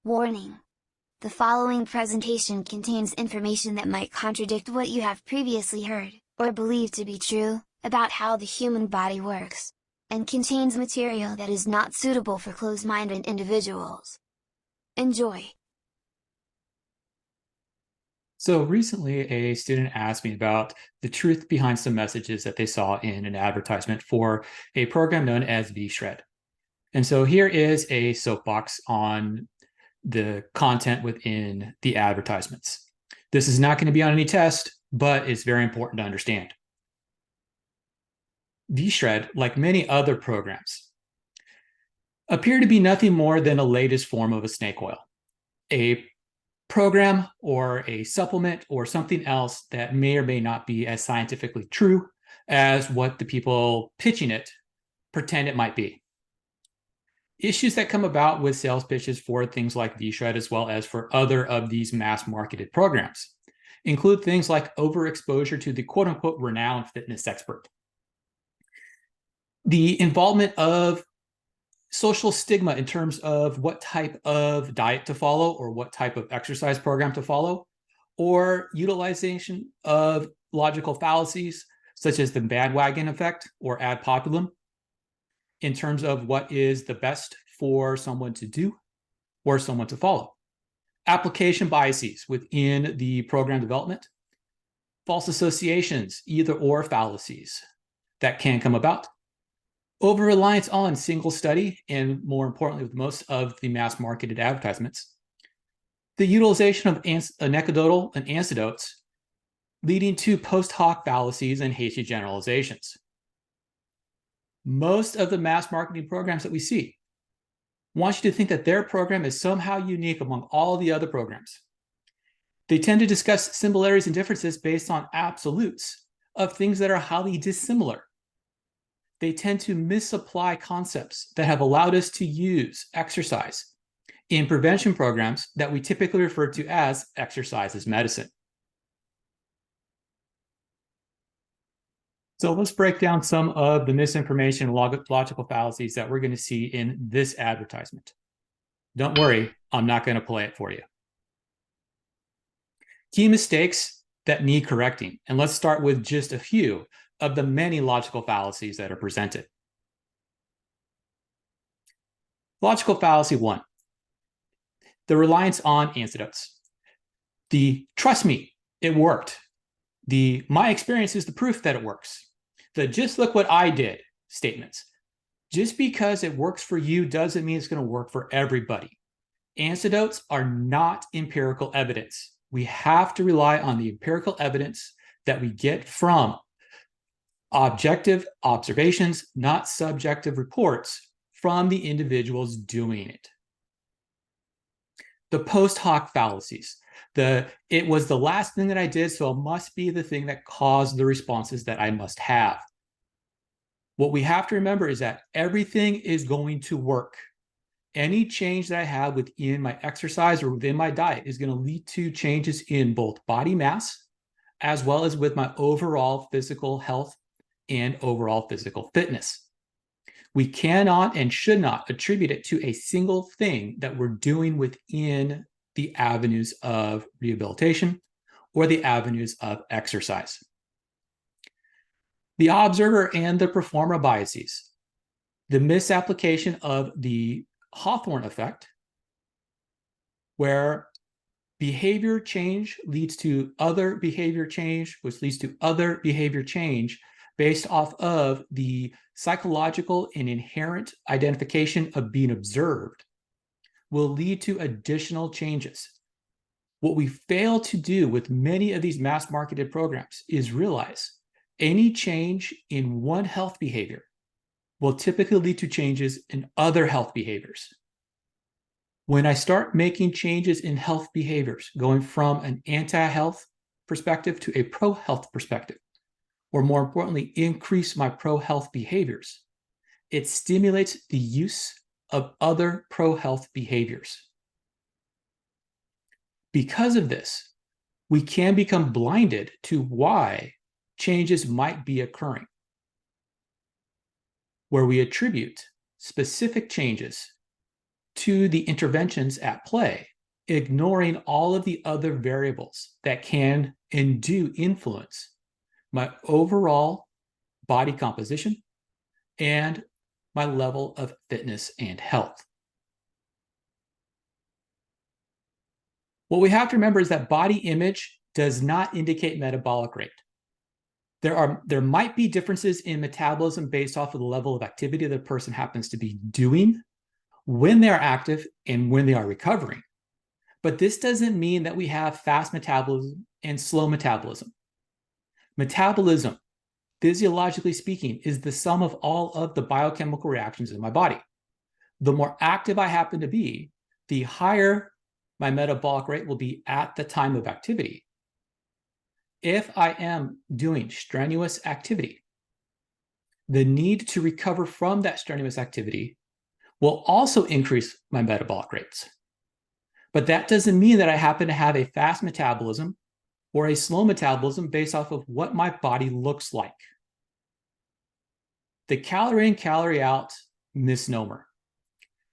Warning! The following presentation contains information that might contradict what you have previously heard, or believed to be true, about how the human body works, and contains material that is not suitable for closed-minded individuals. Enjoy! So recently, a student asked me about the truth behind some messages that they saw in an advertisement for a program known as VSHRED. And so here is a soapbox on the content within the advertisements. This is not going to be on any test, but it's very important to understand. VSHRED, like many other programs, appear to be nothing more than a latest form of a snake oil, a program or a supplement or something else that may or may not be as scientifically true as what the people pitching it pretend it might be. Issues that come about with sales pitches for things like VSHRED, as well as for other of these mass marketed programs, include things like overexposure to the quote unquote renowned fitness expert, the involvement of social stigma in terms of what type of diet to follow or what type of exercise program to follow, or utilization of logical fallacies such as the bandwagon effect or ad populum in terms of what is the best for someone to do or someone to follow. Application biases within the program development, false associations, either or fallacies that can come about, over-reliance on single study, and more importantly, with most of the mass-marketed advertisements, the utilization of anecdotal and anecdotes, leading to post hoc fallacies and hasty generalizations. Most of the mass marketing programs that we see want you to think that their program is somehow unique among all the other programs. They tend to discuss similarities and differences based on absolutes of things that are highly dissimilar. They tend to misapply concepts that have allowed us to use exercise in prevention programs that we typically refer to as exercise as medicine. So let's break down some of the misinformation and logical fallacies that we're going to see in this advertisement. Don't worry, I'm not going to play it for you. Key mistakes that need correcting. And let's start with just a few of the many logical fallacies that are presented. Logical fallacy 1, the reliance on anecdotes. The trust me, it worked. The my experience is the proof that it works. The just look what I did statements. Just because it works for you doesn't mean it's going to work for everybody. Anecdotes are not empirical evidence. We have to rely on the empirical evidence that we get from objective observations, not subjective reports from the individuals doing it. The post hoc fallacies. It was the last thing that I did, so it must be the thing that caused the responses that I must have. What we have to remember is that everything is going to work. Any change that I have within my exercise or within my diet is going to lead to changes in both body mass, as well as with my overall physical health and overall physical fitness. We cannot and should not attribute it to a single thing that we're doing within the avenues of rehabilitation or the avenues of exercise. The observer and the performer biases, the misapplication of the Hawthorne effect, where behavior change leads to other behavior change, which leads to other behavior change based off of the psychological and inherent identification of being observed, will lead to additional changes. What we fail to do with many of these mass marketed programs is realize any change in one health behavior will typically lead to changes in other health behaviors. When I start making changes in health behaviors, going from an anti-health perspective to a pro-health perspective, or more importantly, increase my pro-health behaviors, it stimulates the use of other pro-health behaviors. Because of this, we can become blinded to why changes might be occurring, where we attribute specific changes to the interventions at play, ignoring all of the other variables that can and do influence my overall body composition and my level of fitness and health. What we have to remember is that body image does not indicate metabolic rate. There might be differences in metabolism based off of the level of activity the person happens to be doing when they're active and when they are recovering. But this doesn't mean that we have fast metabolism and slow metabolism. Metabolism, physiologically speaking, is the sum of all of the biochemical reactions in my body. The more active I happen to be, the higher my metabolic rate will be at the time of activity. If I am doing strenuous activity, the need to recover from that strenuous activity will also increase my metabolic rates. But that doesn't mean that I happen to have a fast metabolism or a slow metabolism based off of what my body looks like. The calorie in, calorie out misnomer.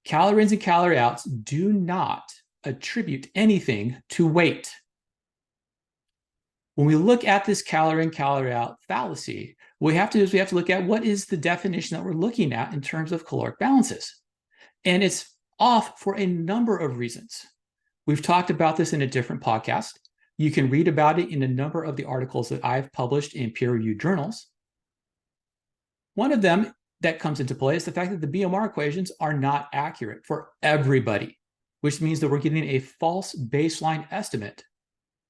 Calories in, calorie outs do not attribute anything to weight. When we look at this calorie in, calorie out fallacy, what we have to do is we have to look at what is the definition that we're looking at in terms of caloric balances. And it's off for a number of reasons. We've talked about this in a different podcast. You can read about it in a number of the articles that I've published in peer-reviewed journals. One of them that comes into play is the fact that the BMR equations are not accurate for everybody, which means that we're getting a false baseline estimate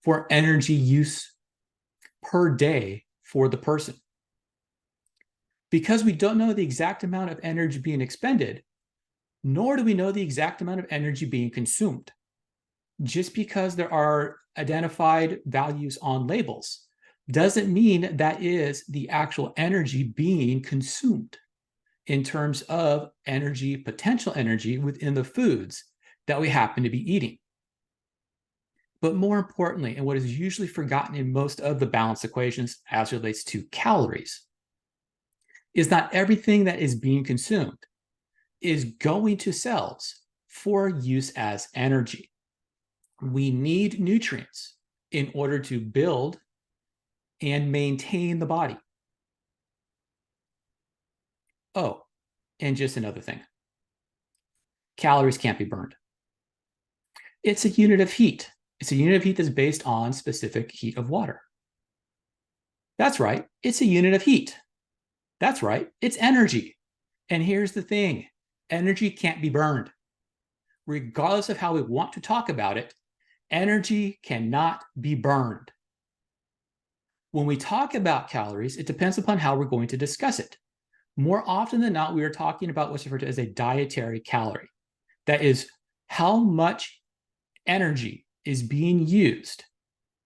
for energy use per day for the person. Because we don't know the exact amount of energy being expended, nor do we know the exact amount of energy being consumed. Just because there are identified values on labels doesn't mean that is the actual energy being consumed in terms of energy, potential energy within the foods that we happen to be eating. But more importantly, and what is usually forgotten in most of the balance equations as it relates to calories, is not everything that is being consumed is going to cells for use as energy. We need nutrients in order to build and maintain the body. Oh, and just another thing. Calories can't be burned. It's a unit of heat. It's a unit of heat that's based on specific heat of water. That's right, it's a unit of heat. That's right, it's energy. And here's the thing, energy can't be burned. Regardless of how we want to talk about it, energy cannot be burned. When we talk about calories, it depends upon how we're going to discuss it. More often than not, we are talking about what's referred to as a dietary calorie. That is how much energy is being used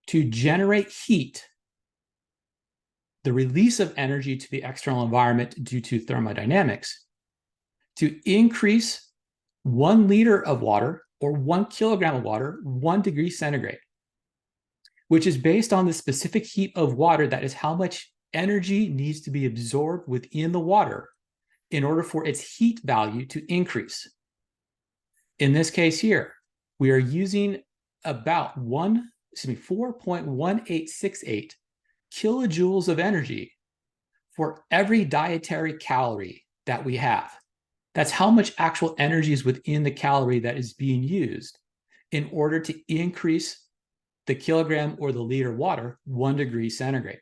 to generate heat, the release of energy to the external environment due to thermodynamics, to increase 1 liter of water or 1 kilogram of water, 1 degree centigrade, which is based on the specific heat of water. That is how much energy needs to be absorbed within the water in order for its heat value to increase. In this case here, we are using about 4.1868 kilojoules of energy for every dietary calorie that we have. That's how much actual energy is within the calorie that is being used in order to increase the kilogram or the liter of water 1 degree centigrade.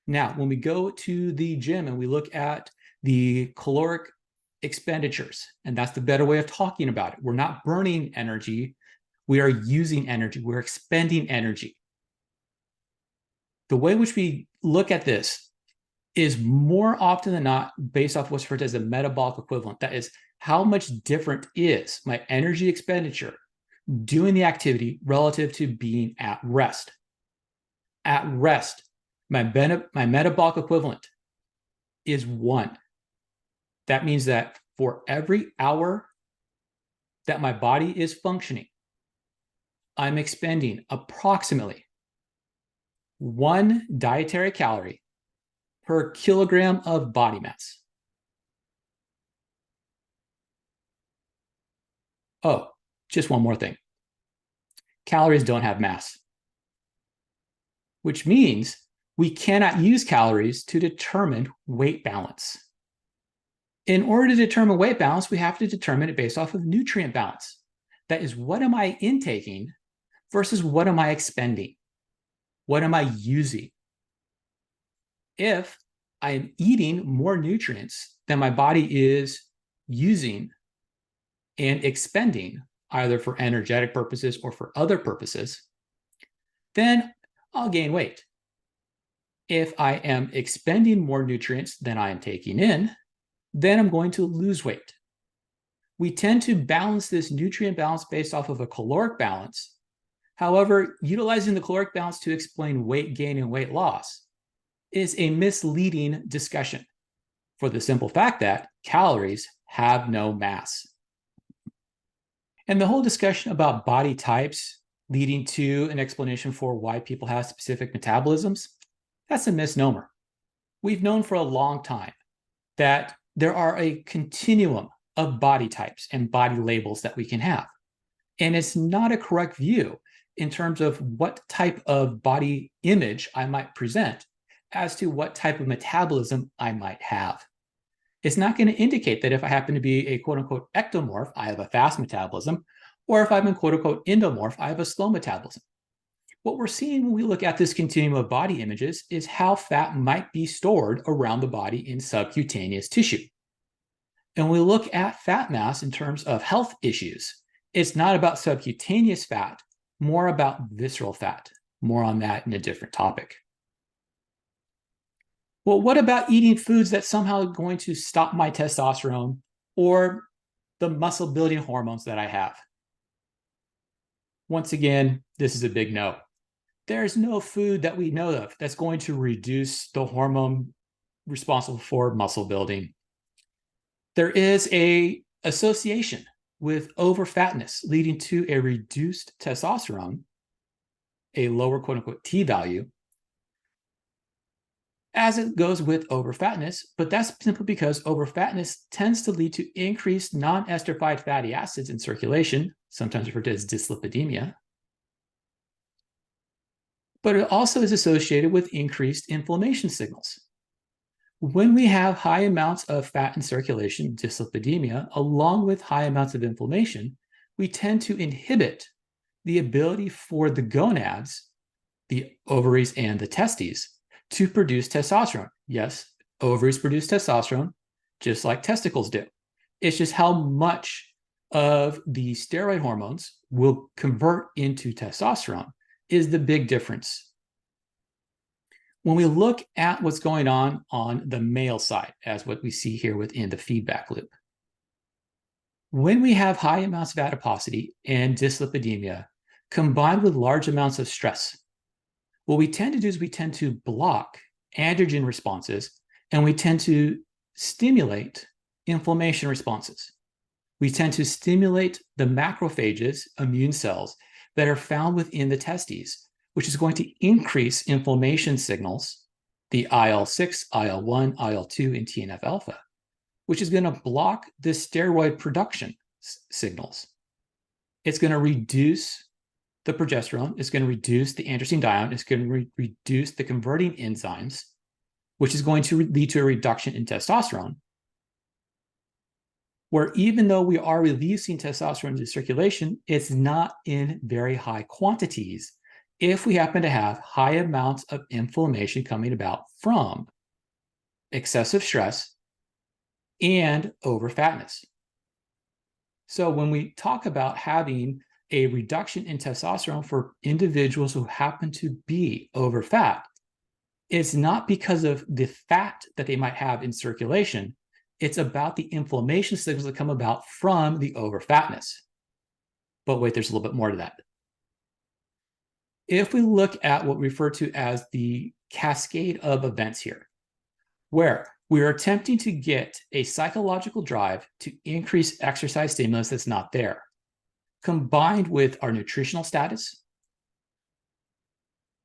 Now, when we go to the gym and we look at the caloric expenditures, and that's the better way of talking about it, we're not burning energy, we are using energy, we're expending energy. The way in which we look at this is more often than not based off what's referred to as a metabolic equivalent. That is, how much different is my energy expenditure doing the activity relative to being at rest. At rest, my metabolic equivalent is 1. That means that for every hour that my body is functioning, I'm expending approximately 1 dietary calorie per kilogram of body mass. Oh, just one more thing. Calories don't have mass, which means we cannot use calories to determine weight balance. In order to determine weight balance, we have to determine it based off of nutrient balance. That is, what am I intaking versus what am I expending? What am I using? If I'm eating more nutrients than my body is using and expending, either for energetic purposes or for other purposes, then I'll gain weight. If I am expending more nutrients than I am taking in, then I'm going to lose weight. We tend to balance this nutrient balance based off of a caloric balance. However, utilizing the caloric balance to explain weight gain and weight loss is a misleading discussion for the simple fact that calories have no mass. And the whole discussion about body types leading to an explanation for why people have specific metabolisms, that's a misnomer. We've known for a long time that there are a continuum of body types and body labels that we can have. And it's not a correct view in terms of what type of body image I might present as to what type of metabolism I might have. It's not going to indicate that if I happen to be a quote unquote ectomorph, I have a fast metabolism, or if I'm a quote unquote endomorph, I have a slow metabolism. What we're seeing when we look at this continuum of body images is how fat might be stored around the body in subcutaneous tissue. And when we look at fat mass in terms of health issues, it's not about subcutaneous fat, more about visceral fat. More on that in a different topic. Well, what about eating foods that somehow are going to stop my testosterone or the muscle building hormones that I have? Once again, this is a big no. There's no food that we know of that's going to reduce the hormone responsible for muscle building. There is an association with overfatness leading to a reduced testosterone, a lower quote unquote T value, as it goes with overfatness, but that's simply because overfatness tends to lead to increased non-esterified fatty acids in circulation, sometimes referred to as dyslipidemia. But it also is associated with increased inflammation signals. When we have high amounts of fat in circulation, dyslipidemia, along with high amounts of inflammation, we tend to inhibit the ability for the gonads, the ovaries and the testes, to produce testosterone. Yes, ovaries produce testosterone, just like testicles do. It's just how much of the steroid hormones will convert into testosterone is the big difference. When we look at what's going on the male side, as what we see here within the feedback loop, when we have high amounts of adiposity and dyslipidemia combined with large amounts of stress, what we tend to do is we tend to block androgen responses and we tend to stimulate inflammation responses. We tend to stimulate the macrophages, immune cells, that are found within the testes, which is going to increase inflammation signals, the IL-6, IL-1, IL-2, and TNF-alpha, which is going to block the steroid production signals. It's going to reduce the progesterone, it's going to reduce the androstenedione, it's going to reduce the converting enzymes, which is going to lead to a reduction in testosterone, where even though we are releasing testosterone into circulation, it's not in very high quantities if we happen to have high amounts of inflammation coming about from excessive stress and overfatness. So when we talk about having a reduction in testosterone for individuals who happen to be overfat, it's not because of the fat that they might have in circulation. It's about the inflammation signals that come about from the overfatness. But wait, there's a little bit more to that. If we look at what we refer to as the cascade of events here, where we are attempting to get a psychological drive to increase exercise stimulus that's not there, combined with our nutritional status,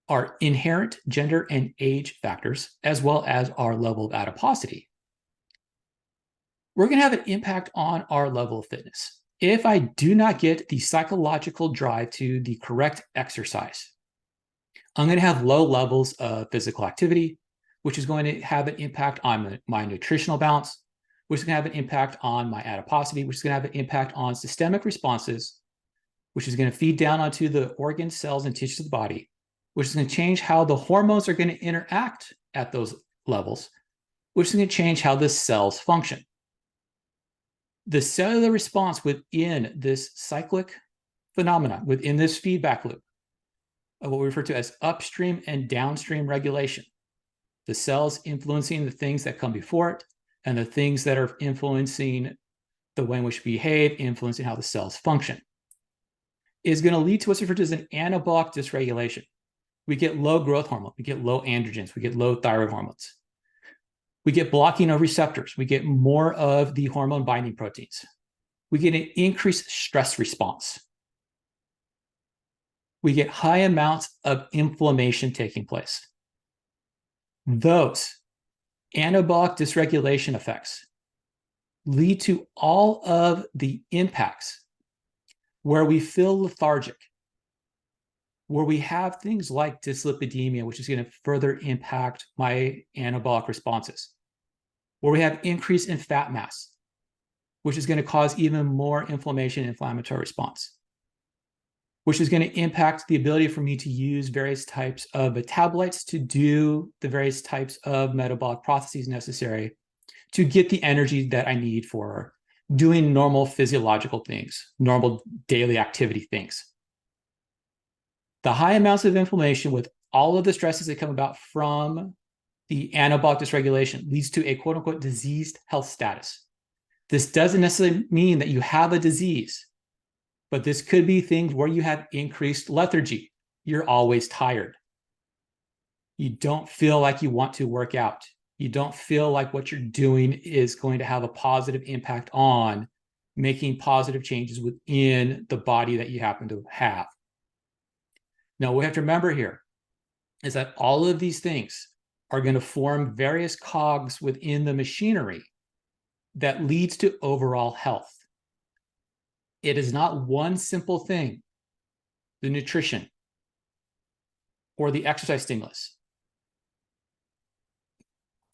our inherent gender and age factors, as well as our level of adiposity, we're going to have an impact on our level of fitness. if I do not get the psychological drive to the correct exercise, I'm going to have low levels of physical activity, which is going to have an impact on my nutritional balance, which is going to have an impact on my adiposity, which is going to have an impact on systemic responses, which is going to feed down onto the organs, cells, and tissues of the body, which is going to change how the hormones are going to interact at those levels, which is going to change how the cells function. The cellular response within this cyclic phenomena, within this feedback loop, of what we refer to as upstream and downstream regulation, the cells influencing the things that come before it, and the things that are influencing the way in which we behave, influencing how the cells function, is going to lead to what's referred to as an anabolic dysregulation. We get low growth hormone, we get low androgens, we get low thyroid hormones. We get blocking of receptors, we get more of the hormone binding proteins. We get an increased stress response. We get high amounts of inflammation taking place. Those anabolic dysregulation effects lead to all of the impacts where we feel lethargic, where we have things like dyslipidemia, which is going to further impact my anabolic responses, where we have increase in fat mass, which is going to cause even more inflammation and inflammatory response, which is going to impact the ability for me to use various types of metabolites to do the various types of metabolic processes necessary to get the energy that I need for doing normal physiological things, normal daily activity things. The high amounts of inflammation with all of the stresses that come about from the anabolic dysregulation leads to a quote unquote diseased health status. This doesn't necessarily mean that you have a disease, but this could be things where you have increased lethargy. You're always tired. You don't feel like you want to work out. You don't feel like what you're doing is going to have a positive impact on making positive changes within the body that you happen to have. Now, what we have to remember here is that all of these things are going to form various cogs within the machinery that leads to overall health. It is not one simple thing, the nutrition or the exercise stimulus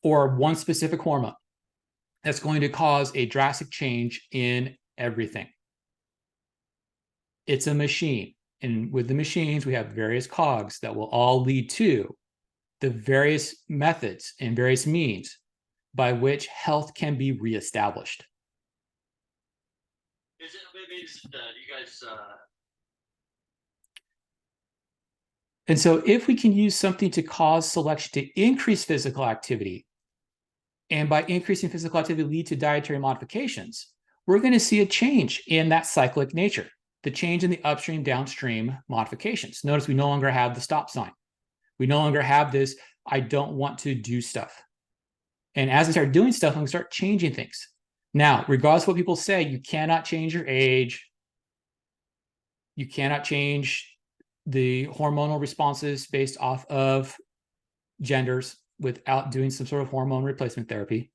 or one specific hormone that's going to cause a drastic change in everything. It's a machine. And with the machines, we have various cogs that will all lead to the various methods and various means by which health can be reestablished. Is it maybe you guys? And so if we can use something to cause selection to increase physical activity, and by increasing physical activity lead to dietary modifications, we're going to see a change in that cyclic nature, the change in the upstream, downstream modifications. Notice we no longer have the stop sign. We no longer have this, I don't want to do stuff. And as I start doing stuff, I'm going to start changing things. Now, regardless of what people say, you cannot change your age. You cannot change the hormonal responses based off of genders without doing some sort of hormone replacement therapy.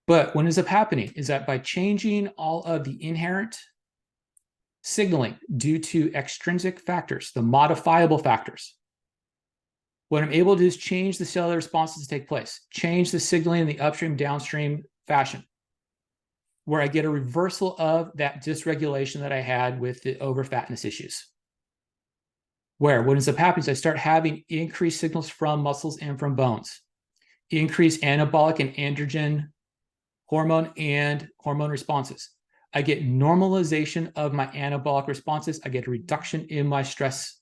But what ends up happening is that by changing all of the inherent signaling due to extrinsic factors, the modifiable factors, what I'm able to do is change the cellular responses to take place, change the signaling in the upstream, downstream fashion, where I get a reversal of that dysregulation that I had with the overfatness issues. Where what ends up happening is I start having increased signals from muscles and from bones, increased anabolic and androgen hormone and hormone responses. I get normalization of my anabolic responses. I get a reduction in my stress.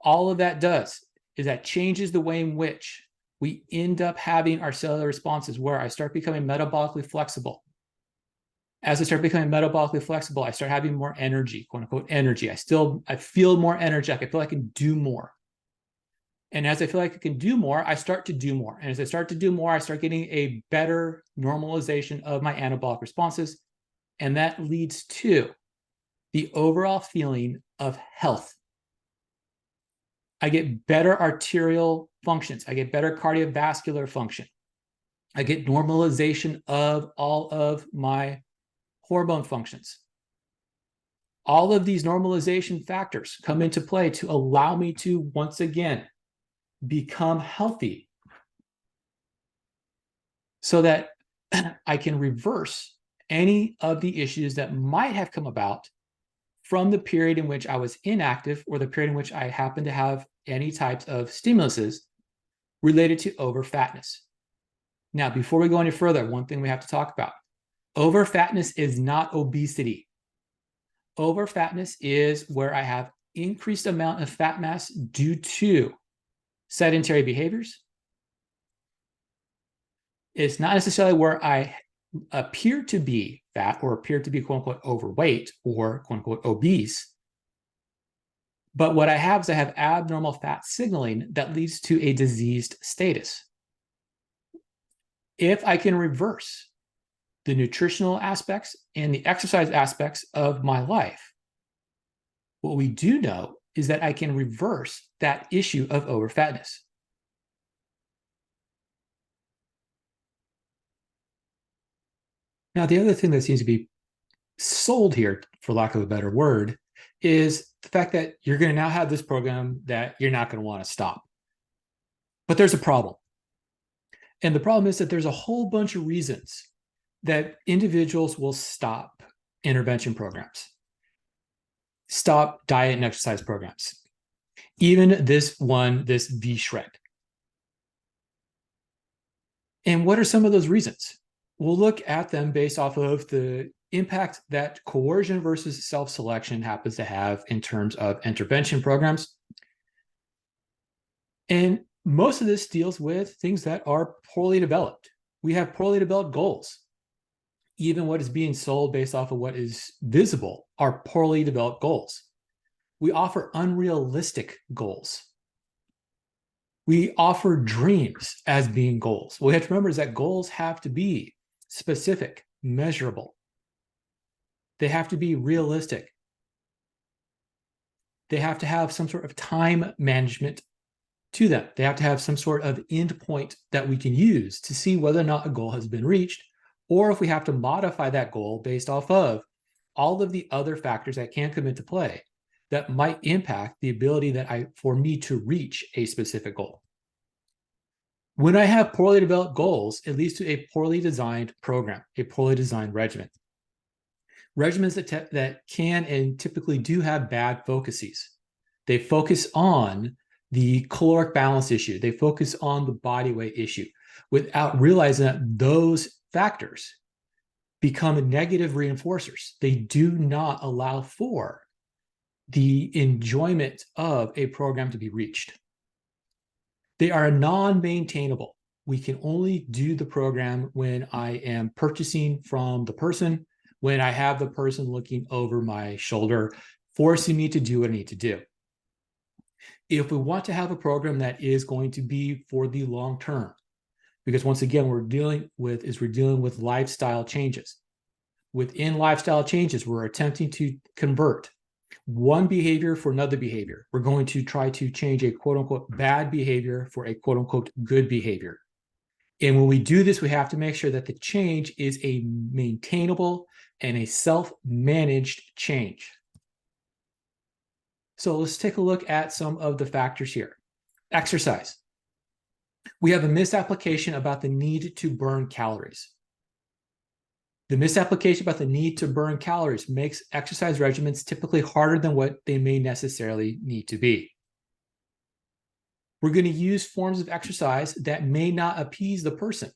All of that does is that changes the way in which we end up having our cellular responses, where I start becoming metabolically flexible. As I start becoming metabolically flexible, I start having more energy, quote unquote energy. I feel more energetic. I feel like I can do more. And as I feel like I can do more, I start to do more. And as I start to do more, I start getting a better normalization of my anabolic responses. And that leads to the overall feeling of health. I get better arterial functions. I get better cardiovascular function. I get normalization of all of my hormone functions. All of these normalization factors come into play to allow me to, once again, become healthy so that I can reverse any of the issues that might have come about from the period in which I was inactive or the period in which I happened to have any types of stimuluses related to overfatness. Now, before we go any further, one thing we have to talk about. Overfatness is not obesity. Overfatness is where I have increased amount of fat mass due to sedentary behaviors. It's not necessarily where I appear to be fat or appear to be quote unquote overweight or quote unquote obese. But what I have is I have abnormal fat signaling that leads to a diseased status. If I can reverse the nutritional aspects and the exercise aspects of my life, what we do know is that I can reverse that issue of overfatness. Now, the other thing that seems to be sold here, for lack of a better word, is the fact that you're going to now have this program that you're not going to want to stop. But there's a problem. And the problem is that there's a whole bunch of reasons that individuals will stop intervention programs, stop diet and exercise programs, even this VSHRED. And what are some of those reasons? We'll look at them based off of the impact that coercion versus self-selection happens to have in terms of intervention programs. And most of this deals with things that are poorly developed. We have poorly developed goals. Even what is being sold based off of what is visible are poorly developed goals. We offer unrealistic goals. We offer dreams as being goals. What we have to remember is that goals have to be specific, measurable. They have to be realistic. They have to have some sort of time management to them. They have to have some sort of endpoint that we can use to see whether or not a goal has been reached, or if we have to modify that goal based off of all of the other factors that can come into play that might impact the ability for me to reach a specific goal. When I have poorly developed goals, it leads to a poorly designed program, a poorly designed regimen. Regimens that can and typically do have bad focuses. They focus on the caloric balance issue. They focus on the body weight issue without realizing that those factors become negative reinforcers. They do not allow for the enjoyment of a program to be reached. They are non-maintainable. We can only do the program when I am purchasing from the person, when I have the person looking over my shoulder, forcing me to do what I need to do. If we want to have a program that is going to be for the long term, because once again, we're dealing with lifestyle changes. Within lifestyle changes, we're attempting to convert one behavior for another behavior. We're going to try to change a quote unquote bad behavior for a quote unquote good behavior. And when we do this, we have to make sure that the change is a maintainable and a self-managed change. So let's take a look at some of the factors here. Exercise. We have a misapplication about the need to burn calories. The misapplication about the need to burn calories makes exercise regimens typically harder than what they may necessarily need to be. We're going to use forms of exercise that may not appease the person.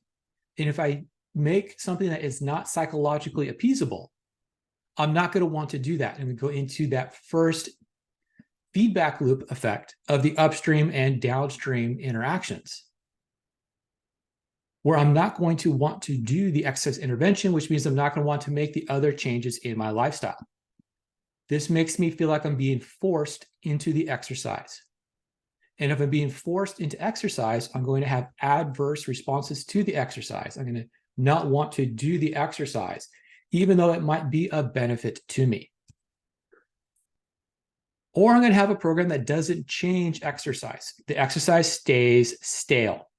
And if I make something that is not psychologically appeasable, I'm not going to want to do that. And we go into that first feedback loop effect of the upstream and downstream interactions, where I'm not going to want to do the exercise intervention, which means I'm not going to want to make the other changes in my lifestyle. This makes me feel like I'm being forced into the exercise. And if I'm being forced into exercise, I'm going to have adverse responses to the exercise. I'm going to not want to do the exercise, even though it might be a benefit to me. Or I'm going to have a program that doesn't change exercise. The exercise stays stale.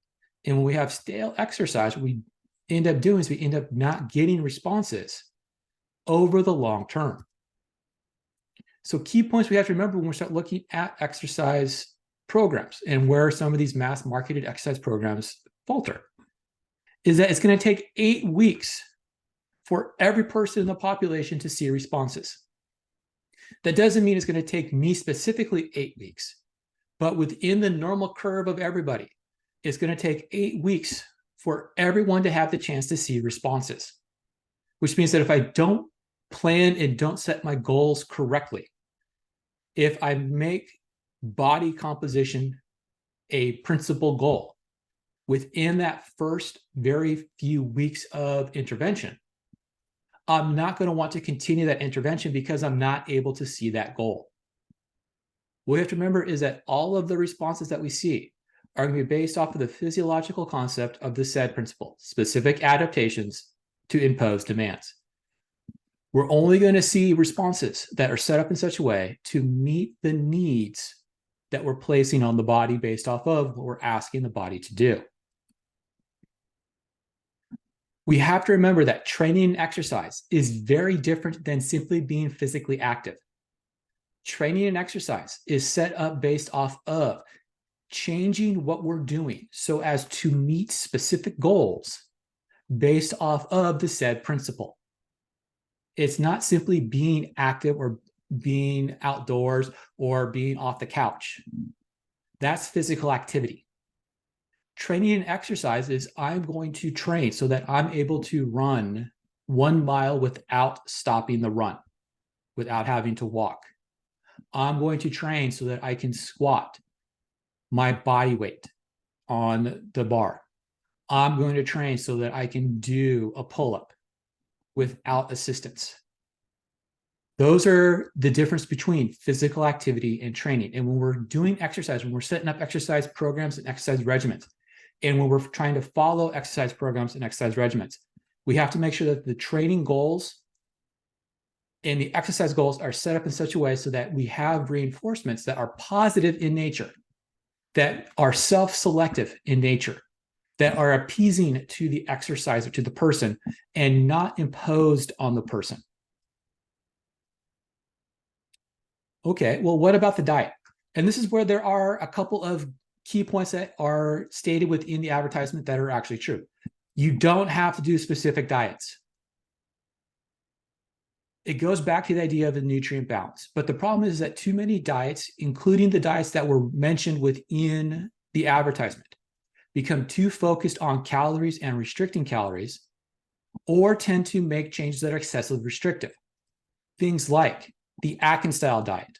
And when we have stale exercise, what we end up doing is we end up not getting responses over the long term. So key points we have to remember when we start looking at exercise programs and where some of these mass marketed exercise programs falter is that it's going to take 8 weeks for every person in the population to see responses. That doesn't mean it's going to take me specifically 8 weeks, but within the normal curve of everybody, it's going to take 8 weeks for everyone to have the chance to see responses, which means that if I don't plan and don't set my goals correctly, if I make body composition a principal goal within that first very few weeks of intervention, I'm not going to want to continue that intervention because I'm not able to see that goal. What we have to remember is that all of the responses that we see are going to be based off of the physiological concept of the SHRED principle, specific adaptations to impose demands. We're only going to see responses that are set up in such a way to meet the needs that we're placing on the body based off of what we're asking the body to do. We have to remember that training and exercise is very different than simply being physically active. Training and exercise is set up based off of changing what we're doing so as to meet specific goals based off of the SHRED principle. It's not simply being active or being outdoors or being off the couch. That's physical activity. Training and exercise is I'm going to train so that I'm able to run 1 mile without stopping the run, without having to walk. I'm going to train so that I can squat my body weight on the bar. I'm going to train so that I can do a pull-up without assistance. Those are the difference between physical activity and training. And when we're doing exercise, when we're setting up exercise programs and exercise regimens, and when we're trying to follow exercise programs and exercise regimens, we have to make sure that the training goals and the exercise goals are set up in such a way so that we have reinforcements that are positive in nature, that are self-selective in nature, that are appeasing to the exerciser, to the person, and not imposed on the person. Okay, well, what about the diet? And this is where there are a couple of key points that are stated within the advertisement that are actually true. You don't have to do specific diets. It goes back to the idea of the nutrient balance. But the problem is that too many diets, including the diets that were mentioned within the advertisement, become too focused on calories and restricting calories, or tend to make changes that are excessively restrictive. Things like the Atkins style diet,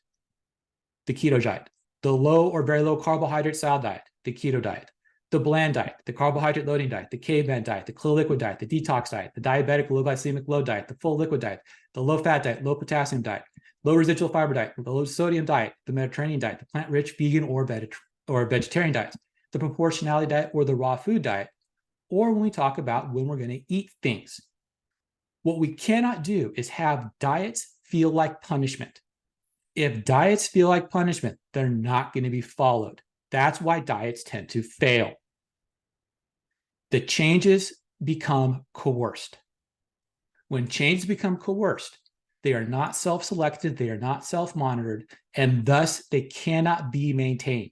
the keto diet, the low or very low carbohydrate style diet, the keto diet, the bland diet, the carbohydrate loading diet, the caveman diet, the clear liquid diet, the detox diet, the diabetic low glycemic load diet, the full liquid diet, the low fat diet, low potassium diet, low residual fiber diet, the low sodium diet, the Mediterranean diet, the plant-rich vegan or vegetarian diet, the proportionality diet or the raw food diet, or when we talk about when we're going to eat things. What we cannot do is have diets feel like punishment. If diets feel like punishment, they're not going to be followed. That's why diets tend to fail. The changes become coerced. When changes become coerced, they are not self-selected, they are not self-monitored, and thus they cannot be maintained.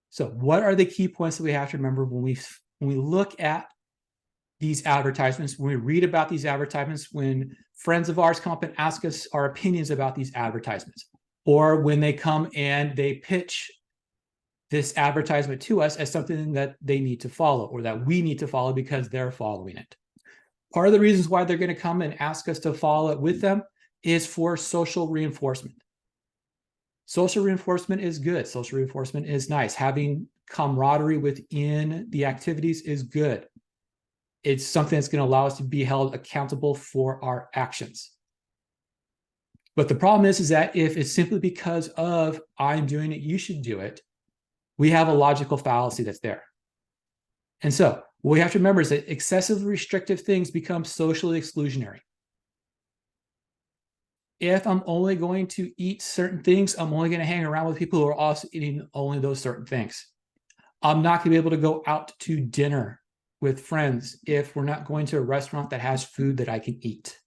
So what are the key points that we have to remember when we look at these advertisements, when we read about these advertisements, when friends of ours come up and ask us our opinions about these advertisements, or when they come and they pitch this advertisement to us as something that they need to follow or that we need to follow because they're following it. Part of the reasons why they're going to come and ask us to follow it with them is for social reinforcement. Social reinforcement is good. Social reinforcement is nice. Having camaraderie within the activities is good. It's something that's going to allow us to be held accountable for our actions. But the problem is that if it's simply because of I'm doing it, you should do it, we have a logical fallacy that's there. And so what we have to remember is that excessively restrictive things become socially exclusionary. If I'm only going to eat certain things, I'm only going to hang around with people who are also eating only those certain things. I'm not going to be able to go out to dinner with friends if we're not going to a restaurant that has food that I can eat.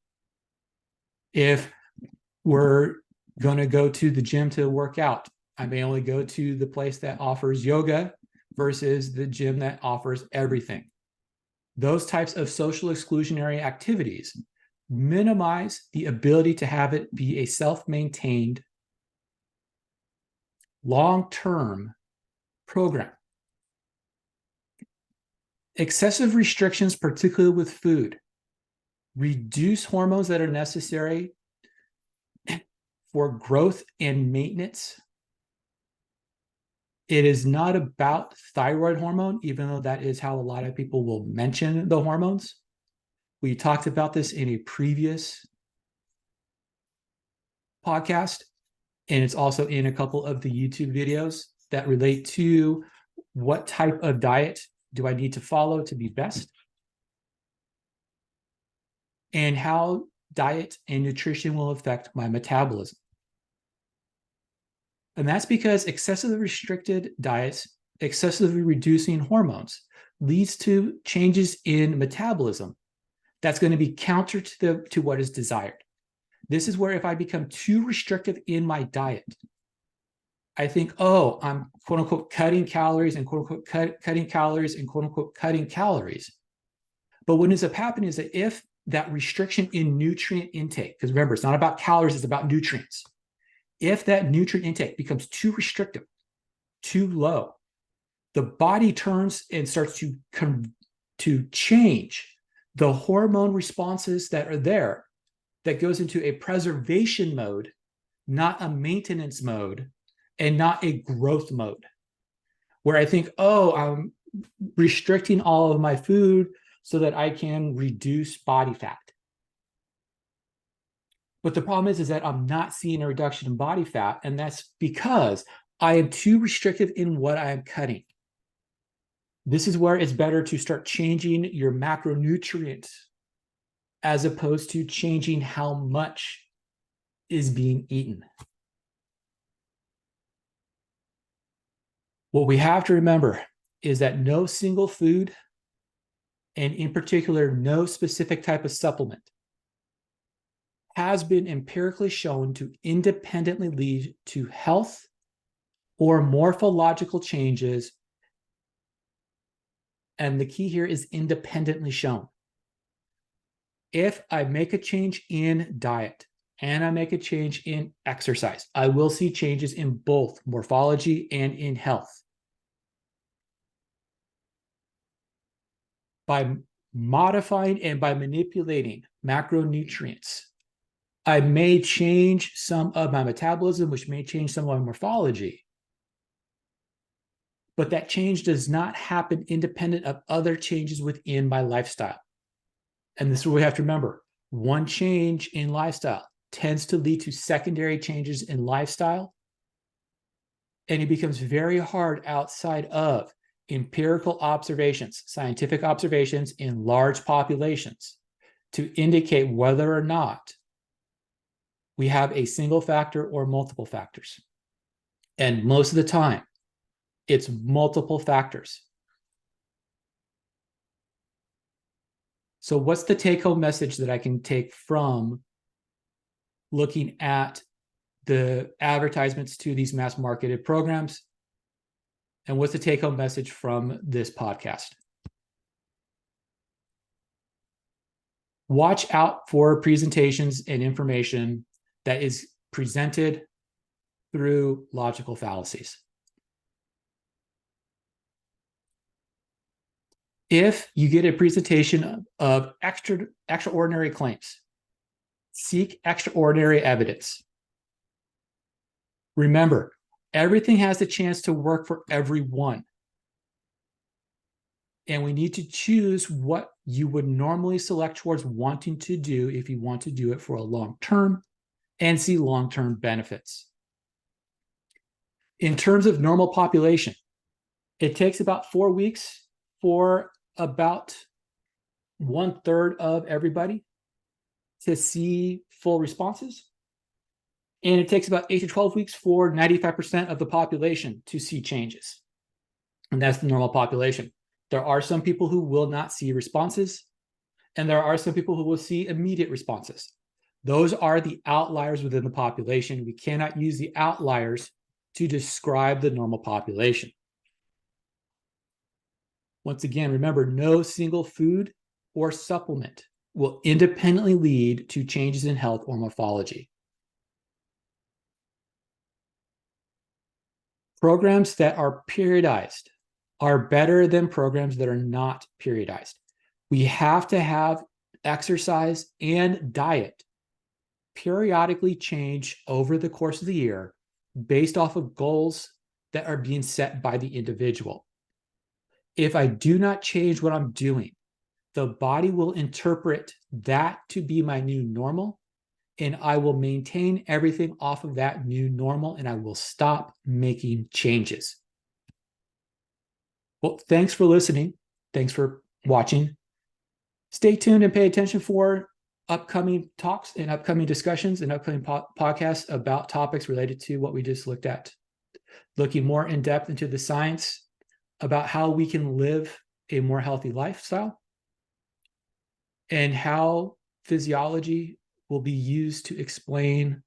If we're going to go to the gym to work out, I may only go to the place that offers yoga versus the gym that offers everything. Those types of social exclusionary activities minimize the ability to have it be a self-maintained, long-term program. Excessive restrictions, particularly with food, reduce hormones that are necessary for growth and maintenance. It is not about thyroid hormone, even though that is how a lot of people will mention the hormones. We talked about this in a previous podcast, and it's also in a couple of the YouTube videos that relate to what type of diet do I need to follow to be best, and how diet and nutrition will affect my metabolism. And that's because excessively restricted diets, excessively reducing hormones, leads to changes in metabolism that's going to be counter to what is desired. This is where if I become too restrictive in my diet, I think, oh, I'm quote unquote cutting calories and quote unquote cutting calories and quote unquote cutting calories. But what ends up happening is that if that restriction in nutrient intake, because remember, it's not about calories, it's about nutrients. If that nutrient intake becomes too restrictive, too low, the body turns and starts to change the hormone responses that are there, that goes into a preservation mode, not a maintenance mode, and not a growth mode, where I think, oh, I'm restricting all of my food so that I can reduce body fat. But the problem is that I'm not seeing a reduction in body fat, and that's because I am too restrictive in what I am cutting. This is where it's better to start changing your macronutrients as opposed to changing how much is being eaten. What we have to remember is that no single food, and in particular, no specific type of supplement, has been empirically shown to independently lead to health or morphological changes. And the key here is independently shown. If I make a change in diet and I make a change in exercise, I will see changes in both morphology and in health. By modifying and by manipulating macronutrients, I may change some of my metabolism, which may change some of my morphology. But that change does not happen independent of other changes within my lifestyle. And this is what we have to remember. One change in lifestyle tends to lead to secondary changes in lifestyle. And it becomes very hard outside of empirical observations, scientific observations in large populations, to indicate whether or not we have a single factor or multiple factors. And most of the time, it's multiple factors. So what's the take-home message that I can take from looking at the advertisements to these mass marketed programs? And what's the take-home message from this podcast? Watch out for presentations and information that is presented through logical fallacies. If you get a presentation of extraordinary claims, seek extraordinary evidence. Remember, everything has the chance to work for everyone. And we need to choose what you would normally select towards wanting to do if you want to do it for a long term and see long-term benefits. In terms of normal population, it takes about 4 weeks for about 1/3 of everybody to see full responses. And it takes about 8 to 12 weeks for 95% of the population to see changes. And that's the normal population. There are some people who will not see responses, and there are some people who will see immediate responses. Those are the outliers within the population. We cannot use the outliers to describe the normal population. Once again, remember, no single food or supplement will independently lead to changes in health or morphology. Programs that are periodized are better than programs that are not periodized. We have to have exercise and diet periodically change over the course of the year based off of goals that are being set by the individual. If I do not change what I'm doing, the body will interpret that to be my new normal, and I will maintain everything off of that new normal, and I will stop making changes. Well, thanks for listening. Thanks for watching. Stay tuned and pay attention for upcoming talks and upcoming discussions and upcoming podcasts about topics related to what we just looked at. Looking more in depth into the science about how we can live a more healthy lifestyle and how physiology will be used to explain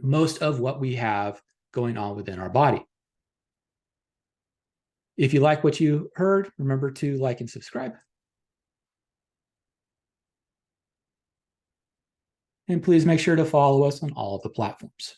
most of what we have going on within our body. If you like what you heard, remember to like and subscribe. And please make sure to follow us on all of the platforms.